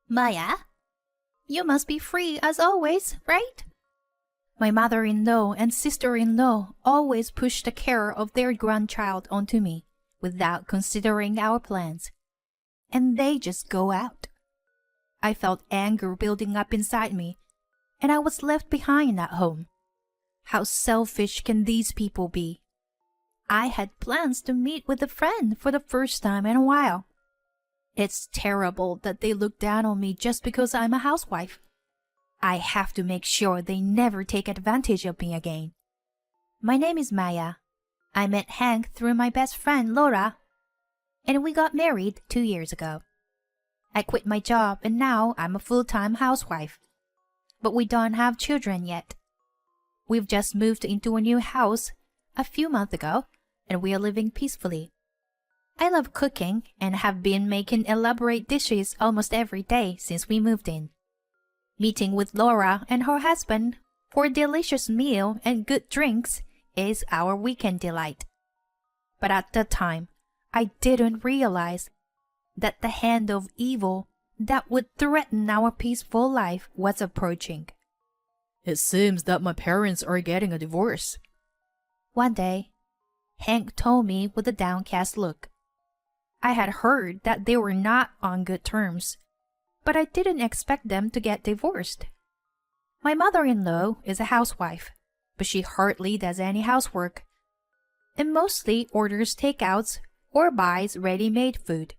Maya, you must be free as always, right? My mother-in-law and sister-in-law always push the care of their grandchild onto me without considering our plans. And they just go out. I felt anger building up inside me, and I was left behind at home. How selfish can these people be? I had plans to meet with a friend for the first time in a while. It's terrible that they look down on me just because I'm a housewife. I have to make sure they never take advantage of me again. My name is Maya. I met Hank through my best friend Laura, and we got married 2 years ago. I quit my job and now I'm a full-time housewife. But we don't have children yet. We've just moved into a new house a few months ago, and we are living peacefully. I love cooking and have been making elaborate dishes almost every day since we moved in. Meeting with Laura and her husband for a delicious meal and good drinks is our weekend delight. But at that time, I didn't realize that the hand of evil that would threaten our peaceful life was approaching. It seems that my parents are getting a divorce. One day, Hank told me with a downcast look. I had heard that they were not on good terms, but I didn't expect them to get divorced. My mother-in-law is a housewife, but she hardly does any housework, and mostly orders takeouts or buys ready-made food.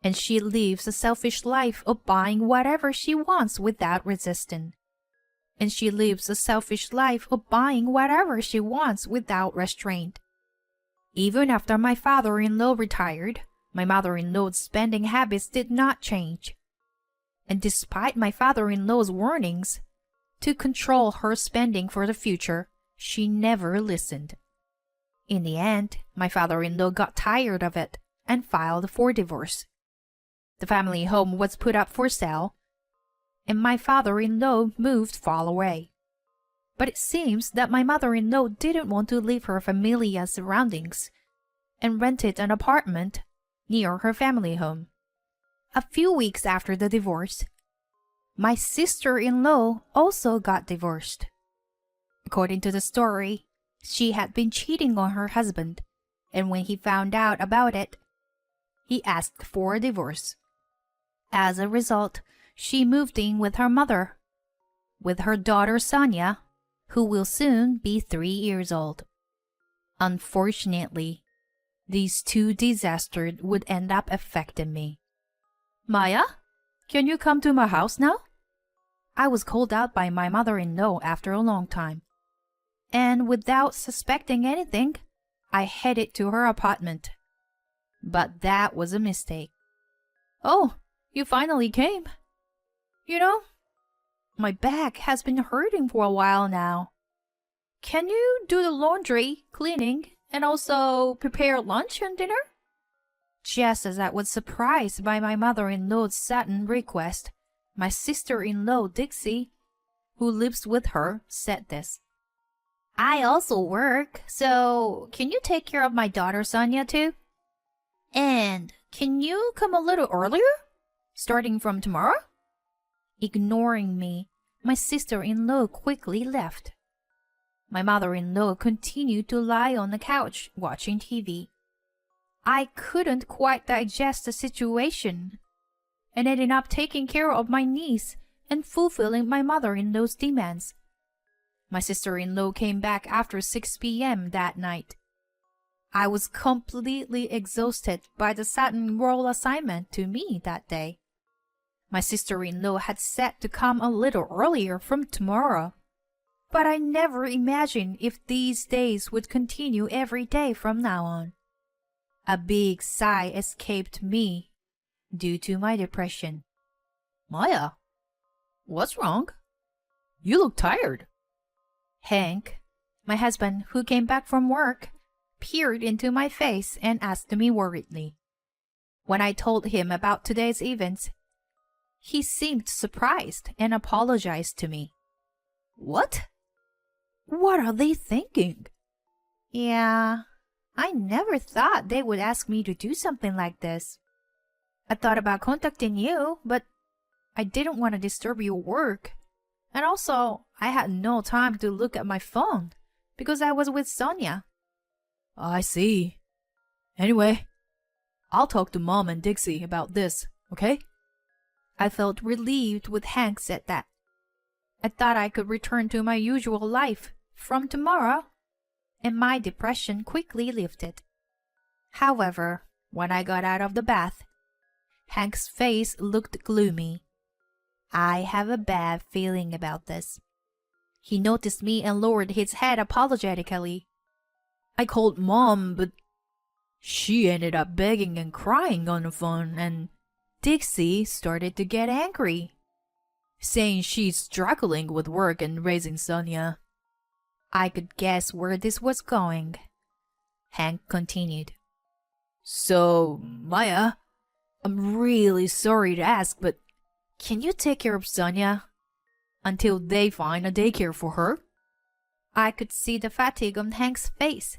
And she lives a selfish life of buying whatever she wants without resistance. And she lives a selfish life of buying whatever she wants without restraint. Even after my father-in-law retired, my mother-in-law's spending habits did not change. And despite my father-in-law's warnings to control her spending for the future, she never listened. In the end, my father-in-law got tired of it and filed for divorce. The family home was put up for sale, and my father-in-law moved far away. But it seems that my mother-in-law didn't want to leave her familiar surroundings and rented an apartment near her family home. A few weeks after the divorce, my sister-in-law also got divorced. According to the story, she had been cheating on her husband, and when he found out about it, he asked for a divorce. As a result, she moved in with her mother, with her daughter Sonia, who will soon be 3 years old. Unfortunately, these two disasters would end up affecting me. Maya, can you come to my house now? I was called out by my mother-in-law after a long time, and without suspecting anything, I headed to her apartment. But that was a mistake. Oh, you finally came. You know, my back has been hurting for a while now. Can you do the laundry, cleaning, and also prepare lunch and dinner? Just as I was surprised by my mother-in-law's sudden request, my sister-in-law Dixie, who lives with her, said this. I also work, so can you take care of my daughter Sonia too? And can you come a little earlier? Starting from tomorrow? Ignoring me, my sister-in-law quickly left. My mother-in-law continued to lie on the couch watching TV. I couldn't quite digest the situation and ended up taking care of my niece and fulfilling my mother-in-law's demands. My sister-in-law came back after 6 p.m. that night. I was completely exhausted by the sudden role assignment to me that day. My sister-in-law had said to come a little earlier from tomorrow, but I never imagined if these days would continue every day from now on. A big sigh escaped me due to my depression. Maya, what's wrong? You look tired. Hank, my husband, who came back from work, peered into my face and asked me worriedly. When I told him about today's events, he seemed surprised and apologized to me. What? What are they thinking? Yeah, I never thought they would ask me to do something like this. I thought about contacting you, but I didn't want to disturb your work. And also, I had no time to look at my phone because I was with Sonia. I see. Anyway, I'll talk to Mom and Dixie about this, okay? I felt relieved when Hank said that. I thought I could return to my usual life from tomorrow, and my depression quickly lifted. However, when I got out of the bath, Hank's face looked gloomy. I have a bad feeling about this. He noticed me and lowered his head apologetically. I called Mom, but she ended up begging and crying on the phone, and Dixie started to get angry, saying she's struggling with work and raising Sonia. I could guess where this was going. Hank continued. So, Maya, I'm really sorry to ask, but can you take care of Sonia until they find a daycare for her? I could see the fatigue on Hank's face.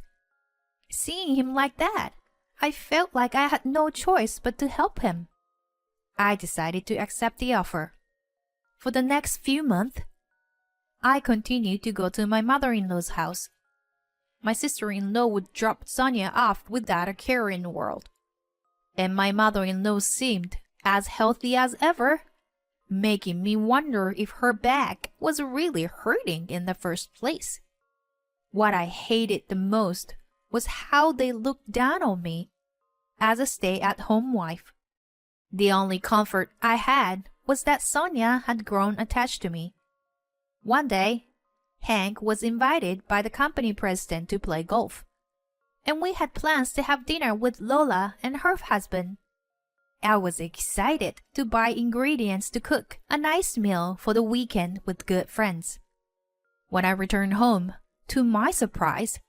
Seeing him like that, I felt like I had no choice but to help him. I decided to accept the offer. For the next few months, I continued to go to my mother-in-law's house. My sister-in-law would drop Sonia off without a care in the world. And my mother-in-law seemed as healthy as ever, making me wonder if her back was really hurting in the first place. What I hated the most was how they looked down on me as a stay-at-home wife. The only comfort I had was that Sonia had grown attached to me. One day, Hank was invited by the company president to play golf, and we had plans to have dinner with Lola and her husband. I was excited to buy ingredients to cook a nice meal for the weekend with good friends. When I returned home, to my surprise,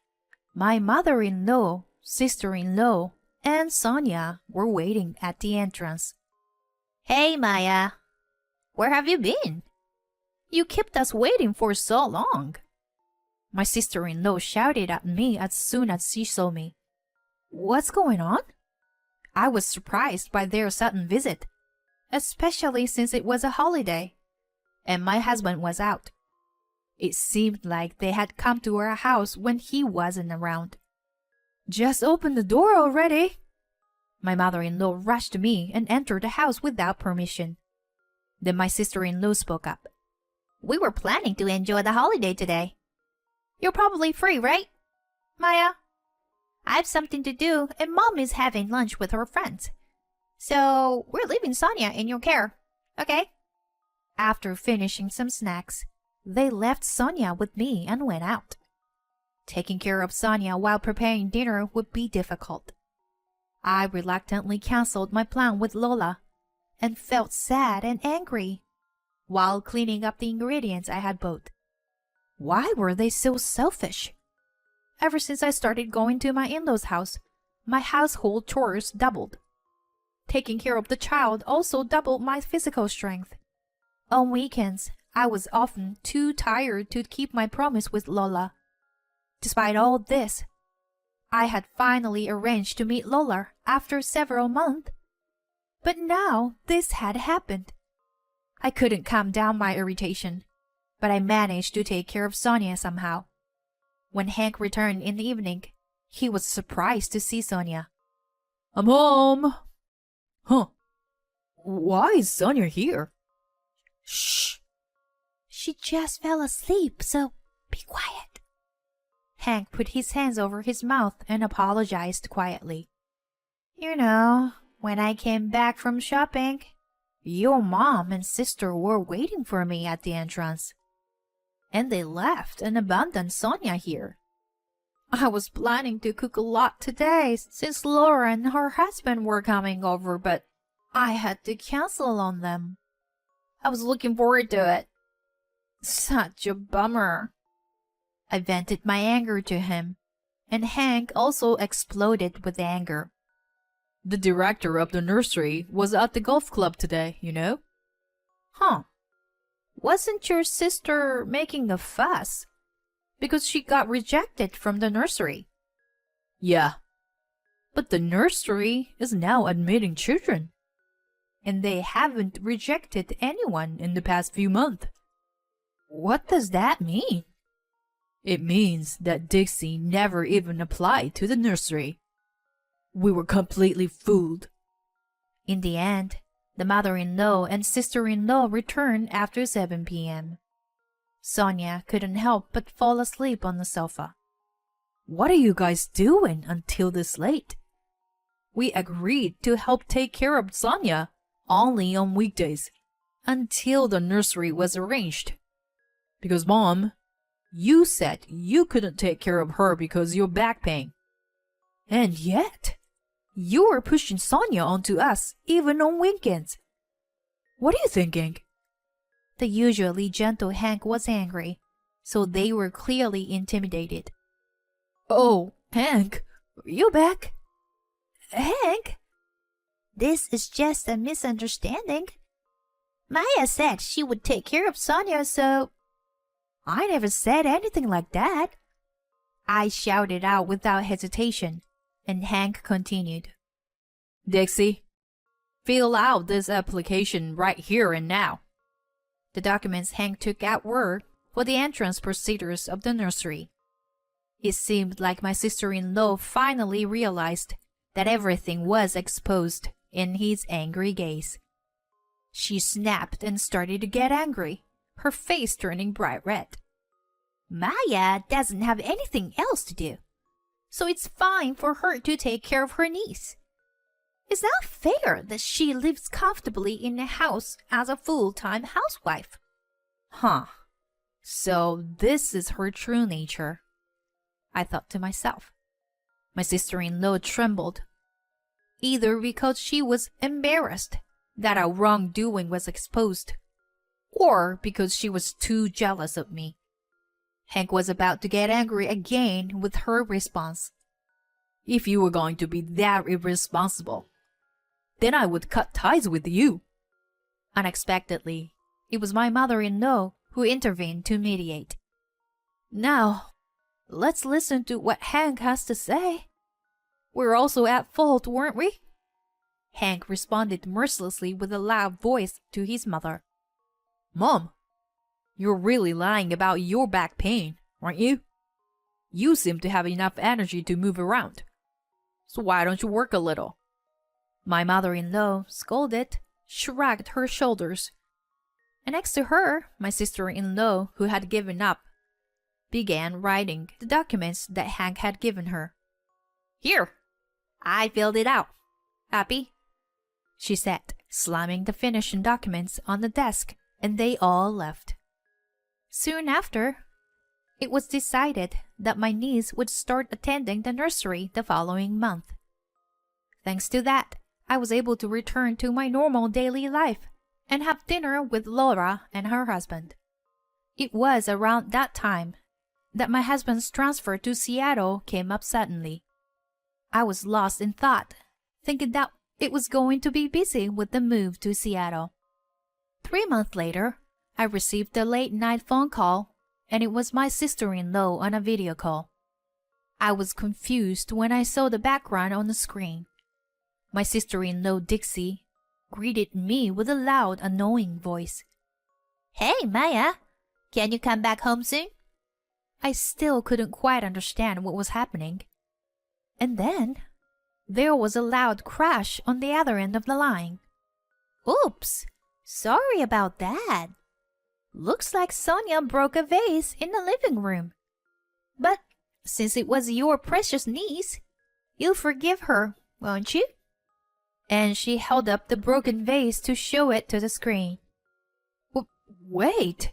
my mother-in-law, sister-in-law, and Sonia were waiting at the entrance. Hey, Maya. Where have you been? You kept us waiting for so long. My sister-in-law shouted at me as soon as she saw me. What's going on? I was surprised by their sudden visit, especially since it was a holiday, and my husband was out. It seemed like they had come to our house when he wasn't around. Just open the door already! My mother-in-law rushed to me and entered the house without permission. Then my sister-in-law spoke up. We were planning to enjoy the holiday today. You're probably free, right, Maya? I have something to do, and Mom is having lunch with her friends. So we're leaving Sonia in your care, okay? After finishing some snacks, they left Sonia with me and went out. Taking care of Sonia while preparing dinner would be difficult. I reluctantly canceled my plan with Lola and felt sad and angry while cleaning up the ingredients I had bought. Why were they so selfish? Ever since I started going to my in-laws' house, my household chores doubled. Taking care of the child also doubled my physical strength. On weekends, I was often too tired to keep my promise with Lola. Despite all this, I had finally arranged to meet Lola after several months. But now this had happened. I couldn't calm down my irritation, but I managed to take care of Sonia somehow. When Hank returned in the evening, he was surprised to see Sonia. I'm home. Huh. Why is Sonia here? Shh. She just fell asleep, so be quiet. Hank put his hands over his mouth and apologized quietly. You know, when I came back from shopping, your mom and sister were waiting for me at the entrance. And they left and abandoned Sonia here. I was planning to cook a lot today since Laura and her husband were coming over, but I had to cancel on them. I was looking forward to it. Such a bummer. I vented my anger to him, and Hank also exploded with anger. The director of the nursery was at the golf club today, you know? Huh. Wasn't your sister making a fuss because she got rejected from the nursery? Yeah. But the nursery is now admitting children. and they haven't rejected anyone in the past few months. What does that mean? It means that Dixie never even applied to the nursery. We were completely fooled. In the end, the mother-in-law and sister-in-law returned after 7 p.m. Sonia couldn't help but fall asleep on the sofa. What are you guys doing until this late? We agreed to help take care of Sonia only on weekdays until the nursery was arranged. Because, Mom, you said you couldn't take care of her because of your back pain. And yet, you were pushing Sonia onto us even on weekends. What are you thinking? The usually gentle Hank was angry, so they were clearly intimidated. Oh, Hank, are you back? Hank? This is just a misunderstanding. Maya said she would take care of Sonia, so... I never said anything like that. I shouted out without hesitation, and Hank continued. Dixie, fill out this application right here and now. The documents Hank took out were for the entrance procedures of the nursery. It seemed like my sister-in-law finally realized that everything was exposed in his angry gaze. She snapped and started to get angry, her face turning bright red. Maya doesn't have anything else to do, so it's fine for her to take care of her niece. It's not fair that she lives comfortably in a house as a full-time housewife. Huh. So this is her true nature, I thought to myself. My sister-in-law trembled, either because she was embarrassed that our wrongdoing was exposed, or because she was too jealous of me. Hank was about to get angry again with her response. If you were going to be that irresponsible, then I would cut ties with you. Unexpectedly, it was my mother-in-law who intervened to mediate. Now, let's listen to what Hank has to say. We're also at fault, weren't we? Hank responded mercilessly with a loud voice to his mother. Mom, you're really lying about your back pain, aren't you? You seem to have enough energy to move around. So why don't you work a little? My mother-in-law scolded, shrugged her shoulders, and next to her, my sister-in-law, who had given up, began writing the documents that Hank had given her. Here, I filled it out. Happy? She said, slamming the finishing documents on the desk, and they all left. Soon after, it was decided that my niece would start attending the nursery the following month. Thanks to that, I was able to return to my normal daily life and have dinner with Laura and her husband. It was around that time that my husband's transfer to Seattle came up suddenly. I was lost in thought, thinking that it was going to be busy with the move to Seattle. 3 months later, I received a late-night phone call, and it was my sister-in-law on a video call. I was confused when I saw the background on the screen. My sister-in-law, Dixie, greeted me with a loud, annoying voice. Hey, Maya, can you come back home soon? I still couldn't quite understand what was happening. And then, there was a loud crash on the other end of the line. Oops, sorry about that. Looks like Sonia broke a vase in the living room. But since it was your precious niece, you'll forgive her, won't you? And she held up the broken vase to show it to the screen. Wait,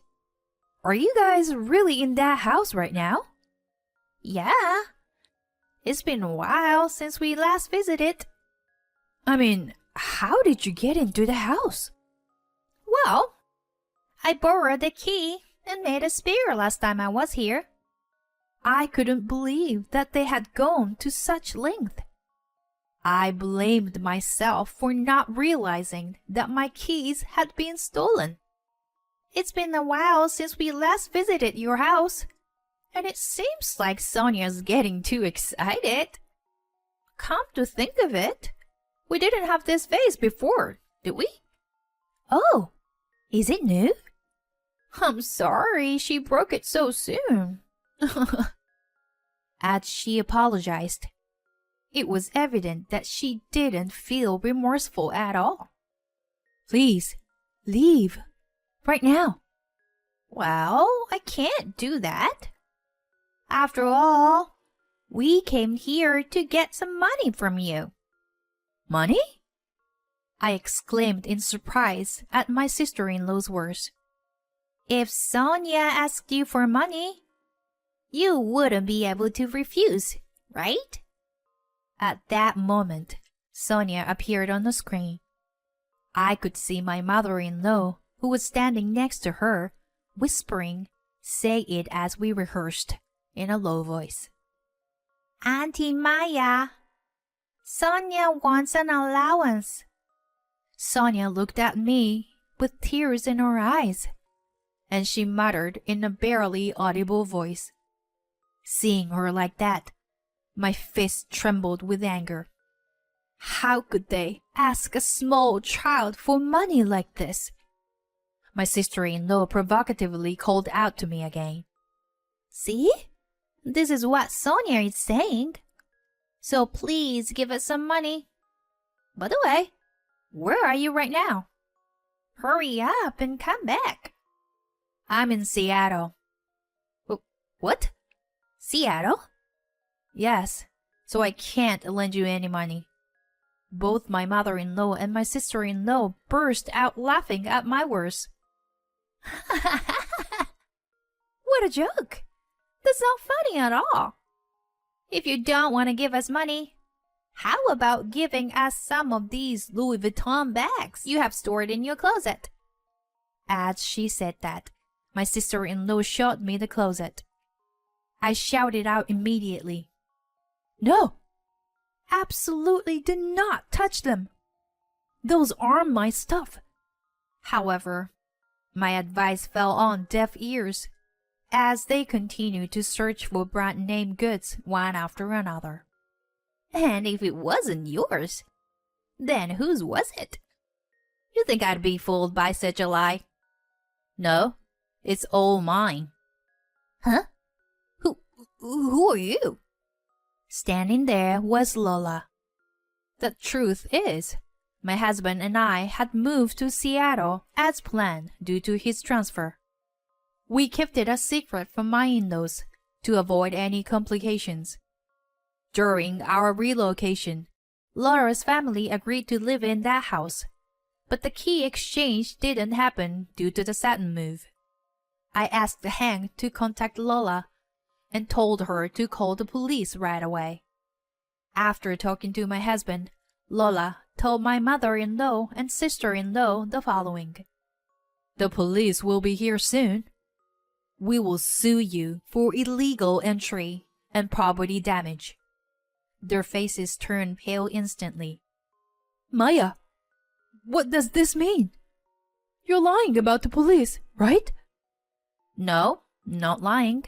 are you guys really in that house right now? Yeah. It's been a while since we last visited. I mean, how did you get into the house? Well, I borrowed the key and made a spare last time I was here. I couldn't believe that they had gone to such length. I blamed myself for not realizing that my keys had been stolen. It's been a while since we last visited your house, and it seems like Sonia's getting too excited. Come to think of it, we didn't have this vase before, Did we? Oh, is it new? I'm sorry she broke it so soon. As she apologized, it was evident that she didn't feel remorseful at all. Please, leave. Right now. Well, I can't do that. After all, we came here to get some money from you. Money? I exclaimed in surprise at my sister-in-law's words. If Sonia asked you for money, you wouldn't be able to refuse, right? At that moment, Sonia appeared on the screen. I could see my mother-in-law, who was standing next to her, whispering, say it as we rehearsed, in a low voice. Auntie Maya, Sonia wants an allowance. Sonia looked at me with tears in her eyes, and she muttered in a barely audible voice. Seeing her like that, my fist trembled with anger. How could they ask a small child for money like this? My sister-in-law provocatively called out to me again. See? This is what Sonia is saying. So please give us some money. By the way, where are you right now? Hurry up and come back. I'm in Seattle. What? Seattle? Yes, so I can't lend you any money. Both my mother-in-law and my sister-in-law burst out laughing at my words. What a joke! That's not funny at all. If you don't want to give us money, how about giving us some of these Louis Vuitton bags you have stored in your closet? As she said that, my sister-in-law showed me the closet. I shouted out immediately. No! Absolutely do not touch them! Those aren't my stuff. However, my advice fell on deaf ears, as they continued to search for brand-name goods one after another. And if it wasn't yours, then whose was it? You think I'd be fooled by such a lie? No, it's all mine. Huh? Who are you? Standing there was Lola. The truth is, my husband and I had moved to Seattle as planned due to his transfer. We kept it a secret from my in-laws to avoid any complications. During our relocation, Laura's family agreed to live in that house, but the key exchange didn't happen due to the sudden move. I asked Hank to contact Lola and told her to call the police right away. After talking to my husband, Lola told my mother-in-law and sister-in-law the following. The police will be here soon. We will sue you for illegal entry and property damage. Their faces turned pale instantly. Maya, what does this mean? You're lying about the police, right? No, not lying.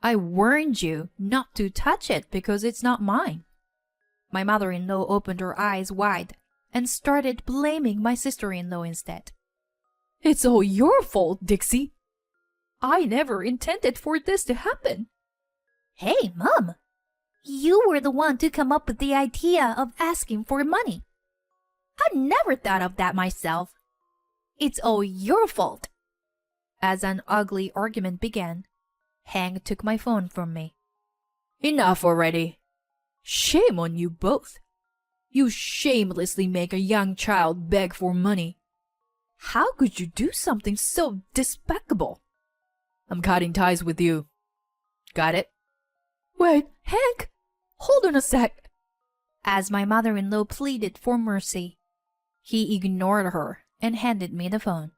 I warned you not to touch it because it's not mine. My mother-in-law opened her eyes wide and started blaming my sister-in-law instead. It's all your fault, Dixie. I never intended for this to happen. Hey, Mom, you were the one to come up with the idea of asking for money. I never thought of that myself. It's all your fault. As an ugly argument began, Hank took my phone from me. Enough already. Shame on you both. You shamelessly make a young child beg for money. How could you do something so despicable? I'm cutting ties with you. Got it? Wait, Hank! Hold on a sec. As my mother-in-law pleaded for mercy, he ignored her and handed me the phone.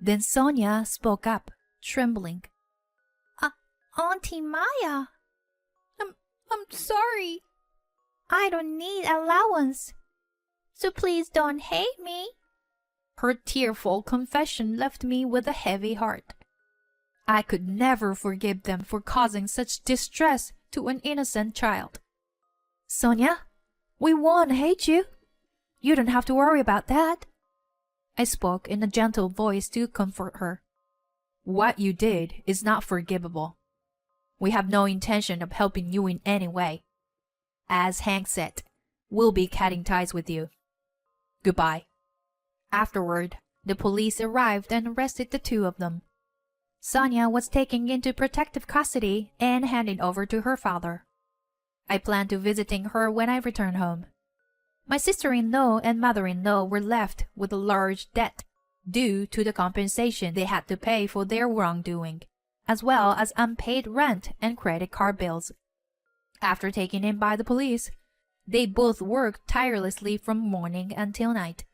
Then Sonia spoke up, trembling. Auntie Maya, I'm sorry. I don't need allowance, so please don't hate me. Her tearful confession left me with a heavy heart. I could never forgive them for causing such distress to an innocent child. Sonia, we won't hate you. You don't have to worry about that. I spoke in a gentle voice to comfort her. What you did is not forgivable. We have no intention of helping you in any way. As Hank said, we'll be cutting ties with you. Goodbye. Afterward, the police arrived and arrested the two of them. Sonia was taken into protective custody and handed over to her father. I planned to visiting her when I return home. My sister-in-law and mother-in-law were left with a large debt due to the compensation they had to pay for their wrongdoing, as well as unpaid rent and credit card bills. After taken in by the police, they both worked tirelessly from morning until night.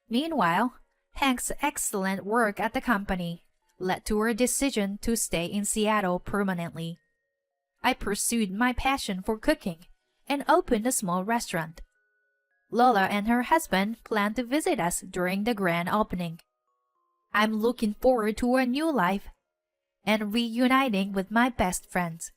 Meanwhile, Hank's excellent work at the company led to her decision to stay in Seattle permanently. I pursued my passion for cooking and opened a small restaurant. Lola and her husband plan to visit us during the grand opening. I'm looking forward to a new life and reuniting with my best friends.